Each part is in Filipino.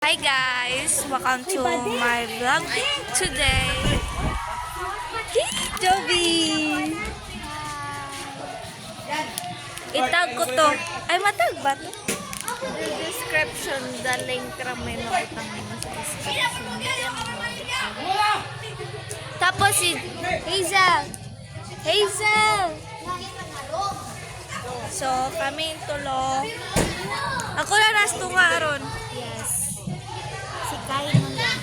Hi guys! Welcome to my vlog today. Joby! Itag ko to. Ay, matag ba to? The description, the link ramay makitang mo sa description. Tapos si Hazel! Hazel! So, kami tulo. Ako na nastunga aron. Yes. Si Kai mo lang.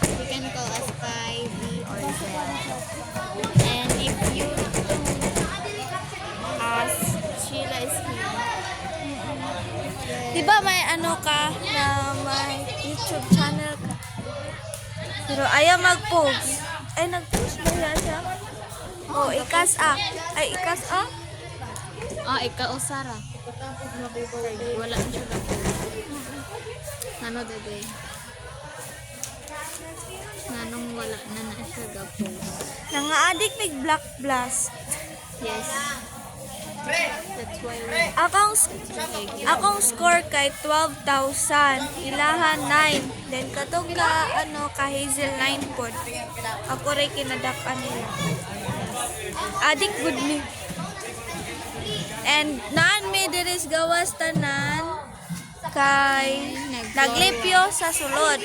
You can call us Kai, V, or Z. And if you ask, Sheila is here. Diba may ano ka na may YouTube channel ka? Pero ayaw mag-post. Ay, nag-post ba yan siya? Oh, ikas ah. Ay, ikas ah. Ikaw o Sarah. Wala na siya gapo. Ano dede? Nanong wala na siya gapo. Nanga-addict may Black Blast. Yes. That's why we Akong score kay 12,000. Ilahan 9. Then katong ka, ka Hazel 9 pod. Ako rin kinadak-an nila. Addict good me. And naan may diris gawas tanan kay naglipyo sa sulod.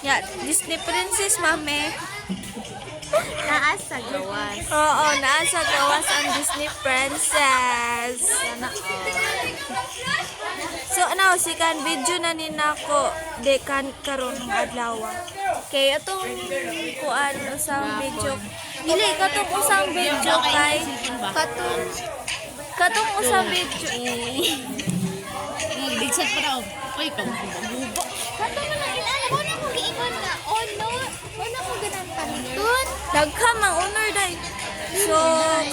Ya, Disney Princess mame. naas sa gawas. Oo, nasa gawas ang Disney Princess. Sana So sikan video na ni nako de kan karon ng adlaw. Kay atong kuan usang video. Dili katong usang video kay katong usang video. Bigsat pa daw. Uy, pagbubo. Kato mo na inana. Mo na mo giingon na. Oh no. Mo na mo ganang pantun. Daghang mang honor day. So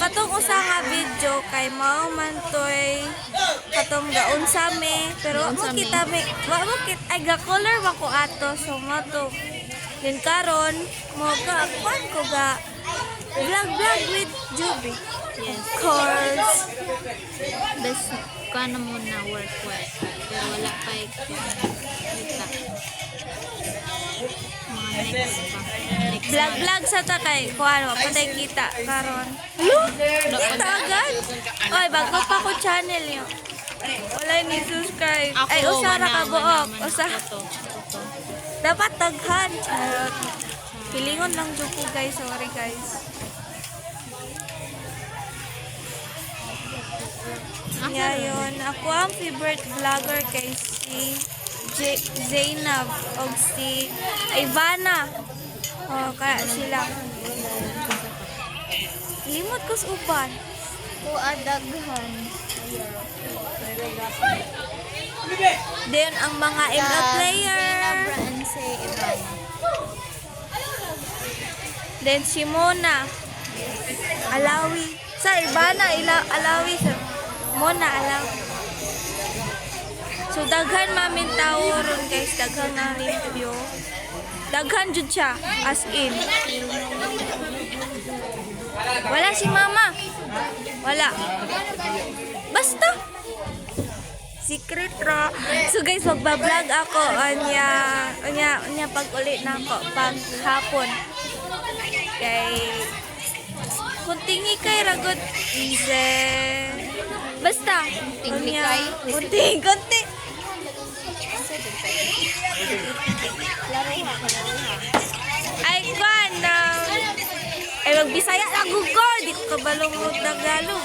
katong usa nga video kay mao man toy katong gaon sa me pero mo kita me mo kit ay ga color ba ko ato so mo to din karon mo ka kuan ko ga vlog with Juby. Yes. Of course. Best ka na muna work. Pero wala pa kita. Mga next pa. Next Vlog sa ta kay kuan mo patay kita karon. Kita agad. Oy bago pa ko channel yo. Wala ni subscribe. Ako, Ay usara ka buok. naman Usa. ako to. Dapat taghan. Charot. Pilingon lang jud ko guys. Sorry guys. Yeah, yun. Ako ang favorite vlogger kay si Zainab o si Ivana. Oh, kaya sila. Limot ko sa uban. Kuadaghan. Then, ang mga ML player. And say Ivana. Then, si Mona. Alawi. Sa Ivana, Alawi. Sa Mona, Alawi. So, daghan mamin tao ron guys. Daghan na review. Daghan jud siya. As in. Wala si mama. Wala. Basta. Secret ra. So guys, magbablog ako. Anya pag uli na ako. Pag hapon. Kay kuntingi kay ragot. Easy. Basta. Kunting. Ay, kwan na. Ay, magbisaya lang ko. Di ko kabalong mo Tagalog.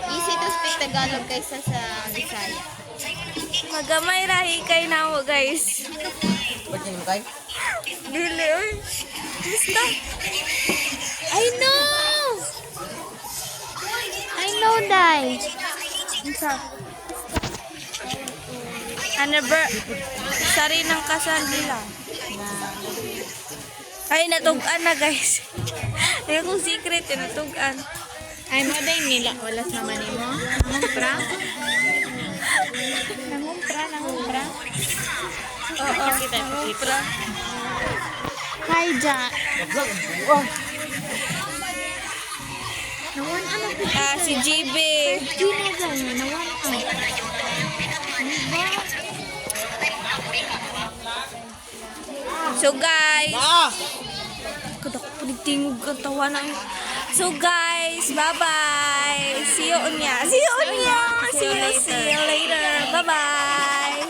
Easy to speak Tagalog kaysa sa Bisaya. Magamay rahi kay na mo, guys. Dili, oy. Basta. I know, Dai. Isa. Sari ng kasal nila. Ay, natugan na, guys. Ay, kung secret, natugan. Ay mo day nila. Walas naman mo. Nangumpra. Nangumpra. Oo, nangumpra. Hi, Jack. Nawan ano po? Si GB. Sino gano'n? Nawan ano? Ano ba? So guys, kada ko tingog ang tawa ng. So guys, bye-bye. See you unya. See you unya. See you later. Bye-bye.